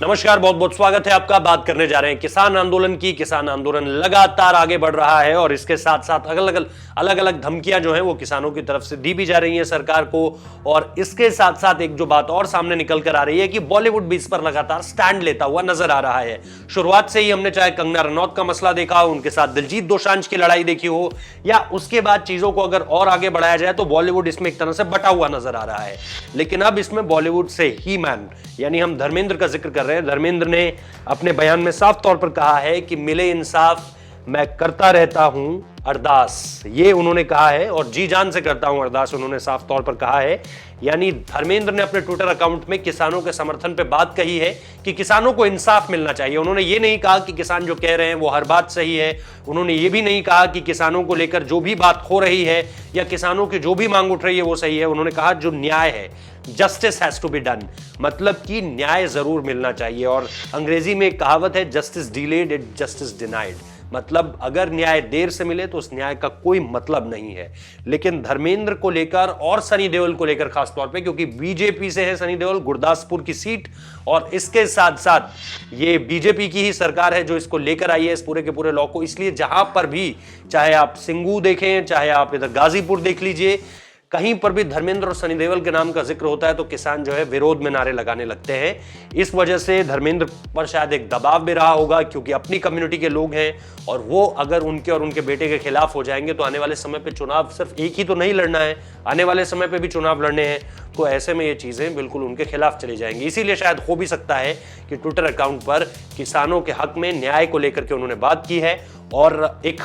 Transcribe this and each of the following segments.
नमस्कार, बहुत बहुत स्वागत है आपका। बात करने जा रहे हैं किसान आंदोलन की। किसान आंदोलन लगातार आगे बढ़ रहा है और इसके साथ साथ अलग अलग धमकियां जो हैं वो किसानों की तरफ से दी भी जा रही हैं सरकार को। और इसके साथ साथ एक जो बात और सामने निकल कर आ रही है कि बॉलीवुड भी इस पर लगातार स्टैंड लेता हुआ नजर आ रहा है। शुरुआत से ही हमने चाहे कंगना रनौत का मसला देखा हो, उनके साथ दिलजीत दोसांझ की लड़ाई देखी हो, या उसके बाद चीजों को अगर और आगे बढ़ाया जाए तो बॉलीवुड इसमें एक तरह से बटा हुआ नजर आ रहा है। लेकिन अब इसमें बॉलीवुड से ही मैन यानी हम धर्मेंद्र का जिक्र कर रहे हैं। धर्मेंद्र ने अपने बयान में साफ तौर पर कहा है कि मिले इंसाफ मैं करता रहता हूं अरदास, ये उन्होंने कहा है और जी जान से करता हूं अरदास, उन्होंने साफ तौर पर कहा है। यानी धर्मेंद्र ने अपने ट्विटर अकाउंट में किसानों के समर्थन पे बात कही है कि किसानों को इंसाफ मिलना चाहिए। उन्होंने ये नहीं कहा कि किसान जो कह रहे हैं वो हर बात सही है। उन्होंने ये भी नहीं कहा कि किसानों को लेकर जो भी बात हो रही है या किसानों की जो भी मांग उठ रही है वो सही है। उन्होंने कहा जो न्याय है, justice has to be done, मतलब कि न्याय जरूर मिलना चाहिए। और अंग्रेजी में एक कहावत है, justice delayed is justice denied, मतलब अगर न्याय देर से मिले तो उस न्याय का कोई मतलब नहीं है। लेकिन धर्मेंद्र को लेकर और सनी देओल को लेकर खास तौर पे, क्योंकि बीजेपी से है सनी देओल, गुरदासपुर की सीट, और इसके साथ साथ ये बीजेपी की ही सरकार है जो इसको लेकर आई है इस पूरे के पूरे लॉ को। इसलिए जहां पर भी, चाहे आप सिंगू देखें, चाहे आप इधर गाजीपुर देख लीजिए, कहीं पर भी धर्मेंद्र और सनी देओल के नाम का जिक्र होता है तो किसान जो है विरोध में नारे लगाने लगते हैं। इस वजह से धर्मेंद्र पर शायद एक दबाव भी रहा होगा, क्योंकि अपनी कम्युनिटी के लोग हैं और वो अगर उनके और उनके बेटे के खिलाफ हो जाएंगे तो आने वाले समय पे चुनाव सिर्फ एक ही तो नहीं लड़ना है, आने वाले समय पे भी चुनाव लड़ने हैं। तो ऐसे में ये चीजें बिल्कुल उनके खिलाफ चली जाएंगी। इसीलिए शायद हो भी सकता है कि ट्विटर अकाउंट पर किसानों के हक में न्याय को लेकर के उन्होंने बात की है और एक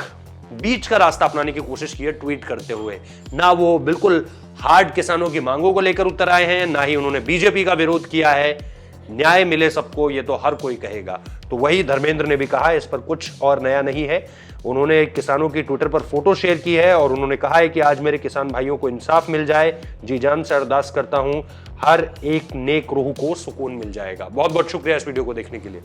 बीच का रास्ता अपनाने की कोशिश की है ट्वीट करते हुए। ना वो बिल्कुल हार्ड किसानों की मांगों को लेकर उतर आए हैं, ना ही उन्होंने बीजेपी का विरोध किया है। न्याय मिले सबको, ये तो हर कोई कहेगा। तो वही धर्मेंद्र ने भी कहा, इस पर कुछ और नया नहीं है। उन्होंने किसानों की ट्विटर पर फोटो शेयर की है और उन्होंने कहा है कि आज मेरे किसान भाइयों को इंसाफ मिल जाए, जी जान से अरदास करता हूं, हर एक नेक रूह को सुकून मिल जाएगा। बहुत बहुत शुक्रिया इस वीडियो को देखने के लिए।